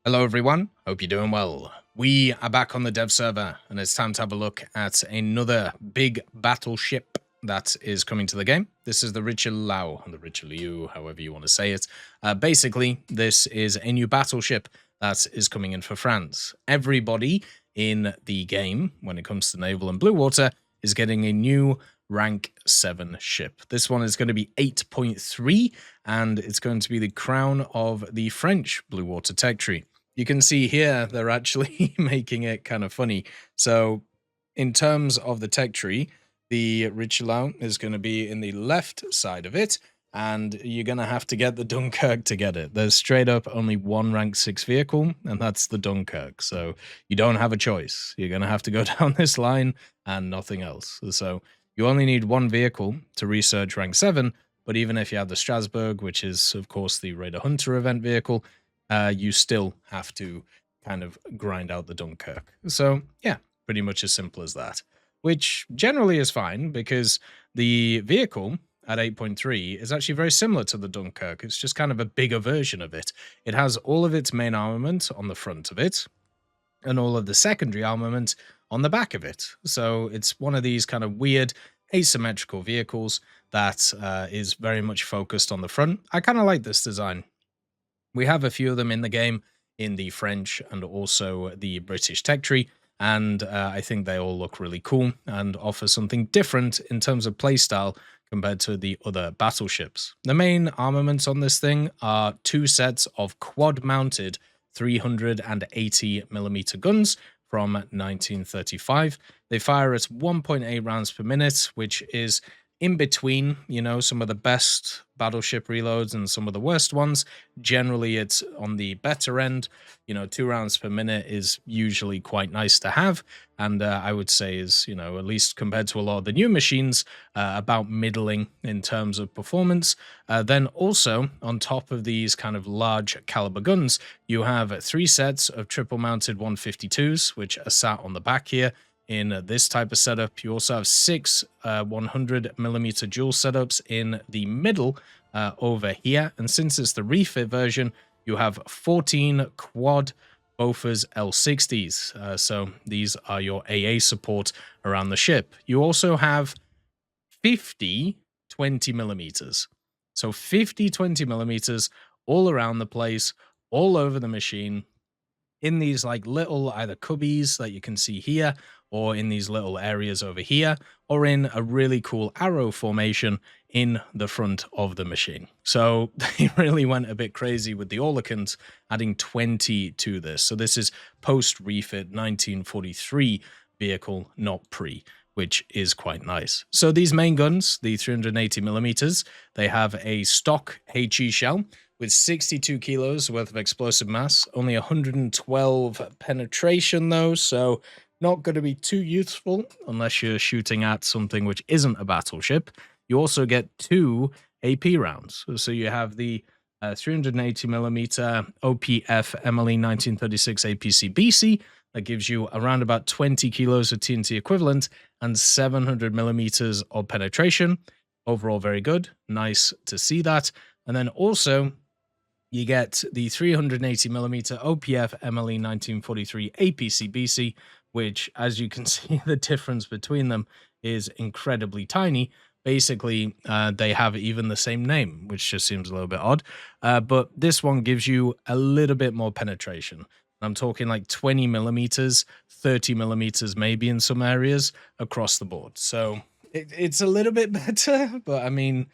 Hello everyone, hope you're doing well. We are back on the dev server and it's time to have a look at another big battleship that is coming to the game. This is the RICHELIEU, or the RICHELIEU, however you want to say it. Basically, this is a new battleship that is coming in for France. Everybody in the game, when it comes to naval and blue water, is getting a new rank 7 ship. This one is going to be 8.3 and it's going to be the crown of the French blue water tech tree. You can see here they're actually making it kind of funny. So in terms of the tech tree, the Richelieu is going to be in the left side of it, and you're going to have to get the Dunkirk to get it. There's straight up only one rank 6 vehicle, and that's the Dunkirk. So you don't have a choice. You're going to have to go down this line and nothing else. So you only need one vehicle to research rank 7, but even if you have the Strasbourg, which is, of course, the Raider Hunter event vehicle, you still have to kind of grind out the Dunkirk. So, yeah, pretty much as simple as that, which generally is fine because the vehicle at 8.3 is actually very similar to the Dunkirk. It's just kind of a bigger version of it. It has all of its main armament on the front of it and all of the secondary armament on the back of it. So it's one of these kind of weird asymmetrical vehicles that is very much focused on the front. I kind of like this design. We have a few of them in the game, in the French and also the British tech tree, and I think they all look really cool and offer something different in terms of playstyle compared to the other battleships. The main armaments on this thing are 2 sets of quad-mounted 380mm guns from 1935. They fire at 1.8 rounds per minute, which is in between, you know, some of the best battleship reloads and some of the worst ones. Generally, it's on the better end. You know, 2 rounds per minute is usually quite nice to have. And I would say is, you know, at least compared to a lot of the new machines, about middling in terms of performance. Then also, on top of these kind of large caliber guns, you have 3 sets of triple mounted 152s, which are sat on the back here. In this type of setup, you also have 6 100mm dual setups in the middle over here. And since it's the refit version, you have 14 quad Bofors L60s. So these are your AA support around the ship. You also have 50 20mm. So 50 20mm all around the place, all over the machine, in these like little either cubbies that you can see here, or in these little areas over here, or in a really cool arrow formation in the front of the machine. So they really went a bit crazy with the Oerlikons, adding 20 to this. So this is post-refit 1943 vehicle, not pre, which is quite nice. So these main guns, the 380mm, they have a stock HE shell with 62 kilos worth of explosive mass, only 112 penetration though, so not going to be too useful unless you're shooting at something which isn't a battleship. You also get 2 AP rounds. So you have the 380mm OPF MLE 1936 APC-BC that gives you around about 20 kilos of TNT equivalent and 700mm of penetration. Overall, very good. Nice to see that. And then also, you get the 380mm OPF MLE 1943 APC-BC, which, as you can see, the difference between them is incredibly tiny. Basically, they have even the same name, which just seems a little bit odd. But this one gives you a little bit more penetration. I'm talking like 20mm, 30mm maybe in some areas across the board. So it's a little bit better, but I mean,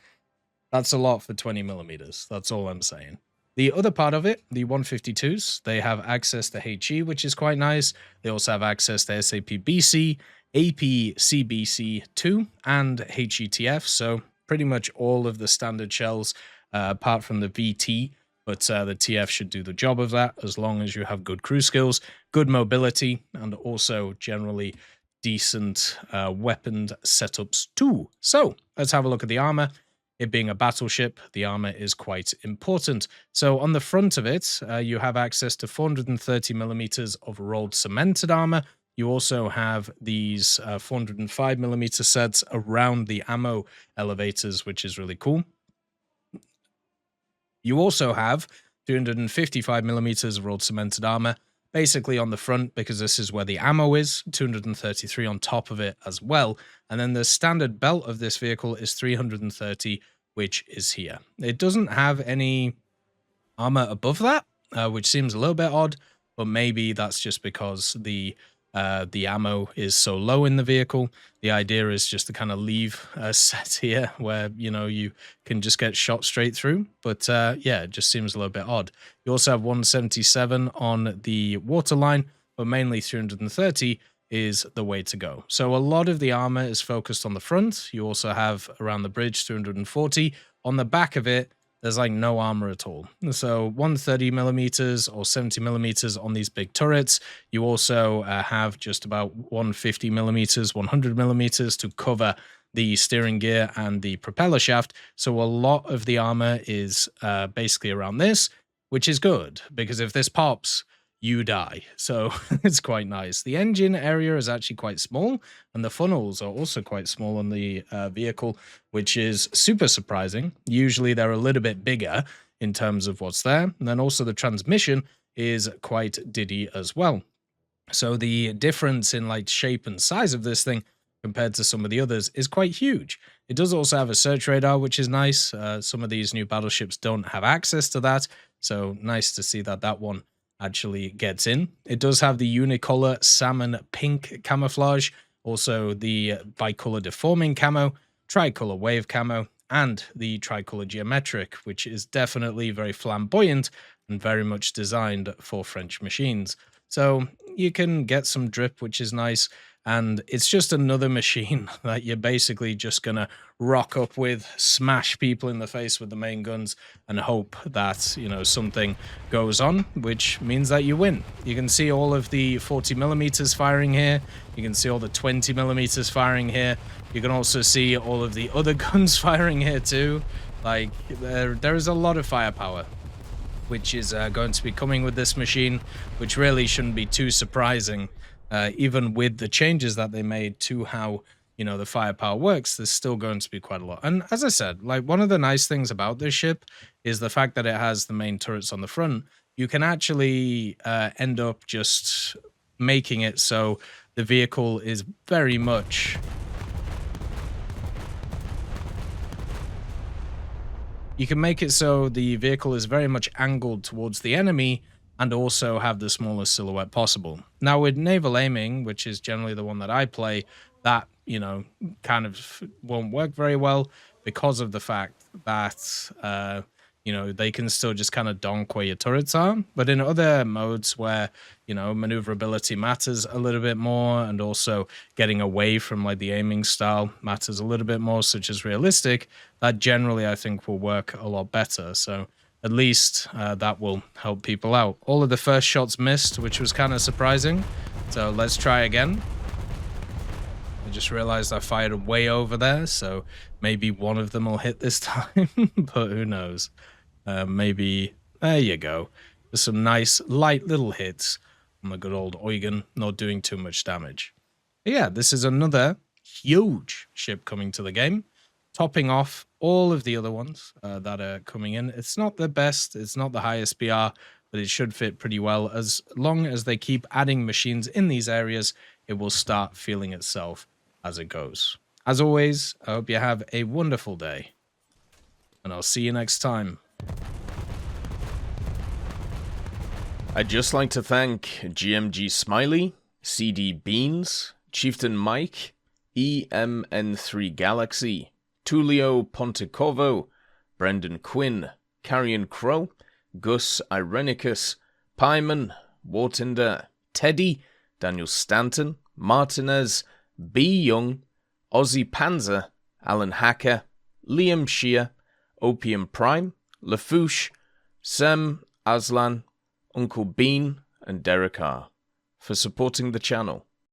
that's a lot for 20mm. That's all I'm saying. The other part of it, the 152s, they have access to HE, which is quite nice. They also have access to SAP-BC, AP-CBC2, and HETF. So pretty much all of the standard shells, apart from the VT, but the TF should do the job of that as long as you have good crew skills, good mobility, and also generally decent weapon setups too. So let's have a look at the armor. It being a battleship, the armor is quite important. So on the front of it, you have access to 430mm of rolled cemented armor. You also have these 405mm sets around the ammo elevators, which is really cool. You also have 255mm rolled cemented armor, basically on the front because this is where the ammo is, 233 on top of it as well. And then the standard belt of this vehicle is 330, which is here. It doesn't have any armor above that, which seems a little bit odd, but maybe that's just because the ammo is so low in the vehicle. The idea is just to kind of leave a set here where, you know, you can just get shot straight through. But yeah, it just seems a little bit odd. You also have 177 on the waterline, but mainly 330 is the way to go. So a lot of the armor is focused on the front. You also have around the bridge 340. On the back of it, there's like no armor at all. So 130mm or 70mm on these big turrets. You also have just about 150mm, 100mm to cover the steering gear and the propeller shaft. So a lot of the armor is basically around this, which is good because if this pops, you die. So it's quite nice. The engine area is actually quite small, and the funnels are also quite small on the vehicle, which is super surprising. Usually they're a little bit bigger in terms of what's there. And then also the transmission is quite diddy as well. So the difference in like shape and size of this thing compared to some of the others is quite huge. It does also have a search radar, which is nice. Some of these new battleships don't have access to that. So nice to see that that one actually gets in. It does have the unicolor salmon pink camouflage, also the bicolor deforming camo, tricolor wave camo, and the tricolor geometric, which is definitely very flamboyant and very much designed for French machines. So you can get some drip, which is nice. And it's just another machine that you're basically just going to rock up with, smash people in the face with the main guns, and hope that, you know, something goes on, which means that you win. You can see all of the 40mm firing here. You can see all the 20mm firing here. You can also see all of the other guns firing here too. Like, there is a lot of firepower, which is going to be coming with this machine, which really shouldn't be too surprising. Even with the changes that they made to how, you know, the firepower works, there's still going to be quite a lot. And as I said, like, one of the nice things about this ship is the fact that it has the main turrets on the front. You can actually end up just making it so the vehicle is very much... You can make it so the vehicle is very much angled towards the enemy and also have the smallest silhouette possible. Now with naval aiming, which is generally the one that I play, that, you know, kind of won't work very well because of the fact that, you know, they can still just kind of donk where your turrets are. But in other modes where, you know, maneuverability matters a little bit more, and also getting away from like the aiming style matters a little bit more, such as realistic, that generally I think will work a lot better. So at least that will help people out. All of the first shots missed, which was kind of surprising. So let's try again. I just realized I fired way over there, so maybe one of them will hit this time, but who knows. Maybe, there you go. There's some nice light little hits on the good old Eugen, not doing too much damage. But yeah, this is another huge ship coming to the game, topping off all of the other ones that are coming in. It's not the best, it's not the highest BR, but it should fit pretty well. As long as they keep adding machines in these areas, it will start feeling itself as it goes. As always, I hope you have a wonderful day, and I'll see you next time. I'd just like to thank GMG Smiley, CD Beans, Chieftain Mike, EMN3 Galaxy, Tulio Pontecorvo, Brendan Quinn, Carrion Crow, Gus Irenicus, Pyman, Warthunder, Teddy, Daniel Stanton, Martinez, B. Young, Ozzy Panzer, Alan Hacker, Liam Shear, Opium Prime, Lafouche, Sem, Aslan, Uncle Bean, and Derek R. for supporting the channel.